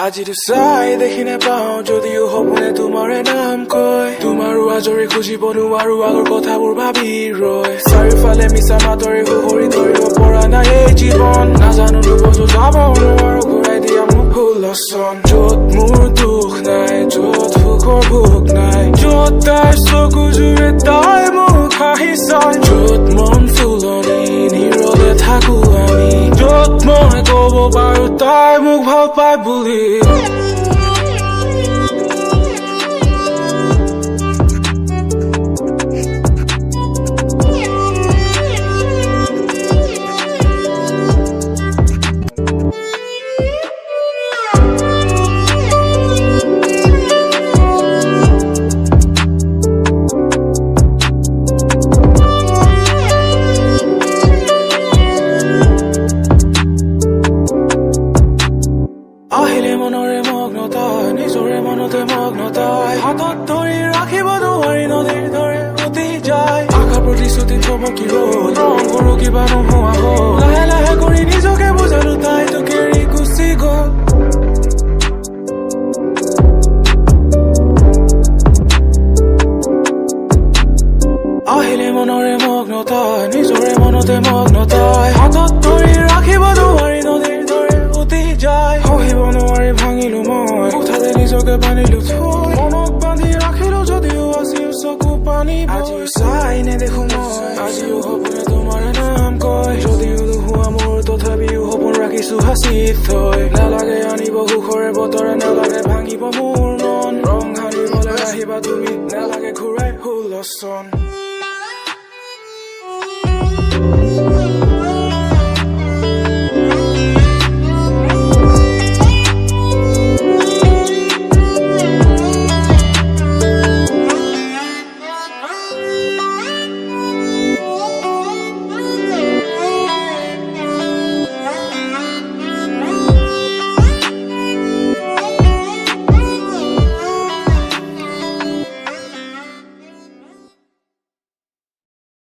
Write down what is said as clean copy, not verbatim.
আজিতো চাই দেখি নেপাওঁ যদিও সপোনে তোমাৰে নাম কয় তোমাৰো আজৰি খুজিব নোৱাৰো আগৰ কথাবোৰ ভাবি ৰয় চাৰিওফালে মিছা মাতৰে সুহৰি ধৰিব পৰা নাই এই জীৱন নাজানো দুবছৰ যাব নোৱাৰো ঘূৰাই দিয়া মোক ভুলচন য'ত মোৰ দুখ নাই য'ত সুখৰ ভোক নাই য'ত তাইৰ চকু জুৰে তাই মোক হাঁহি চাই য'ত মন ফুলনি নীৰৱে থাকো আমি য'ত মই ক'ব পাৰো তাই মোক ভাল পায় বুলি আহিলে মনৰে মগ্নতাই নিজৰে মনতে মগ্নতাই হাতত ধৰি ৰাখিব নোৱাৰি নদীৰ দৰে উটি যায় আশা প্ৰতিশ্ৰুতি থমকি ৰ'ল ৰং কৰো কিবা নোহোৱা হ'ল লাহে লাহে কৰি নিজকে বুজালো তাই তোক এৰি গুচি গ'ল আহিলে মনৰে মগ্নতাই নিজৰে মনতে মগ্নতাই হাতত ধৰি ৰাখিব নোৱাৰি নদীৰ দৰে উটি যায় সহিব নোৱাৰি ভাঙিলো মই কোঠাতে নিজকে বান্ধিলো থৈ মনক বান্ধি ৰাখিলো যদিও আজিও চকু পানী আজিও চাই নেদেখো মই আজিও সপোনে তোমাৰ নাম কয় যদিও নোহোৱা মোৰ তথাপিও সপোন ৰাখিছো সাঁচি থৈ নালাগে আনিব সুখৰে বতৰে নালাগে ভাঙিব মোৰ মন ৰং সানিবলৈ আহিবা তুমি নালাগে ঘূৰাই হুলস্থন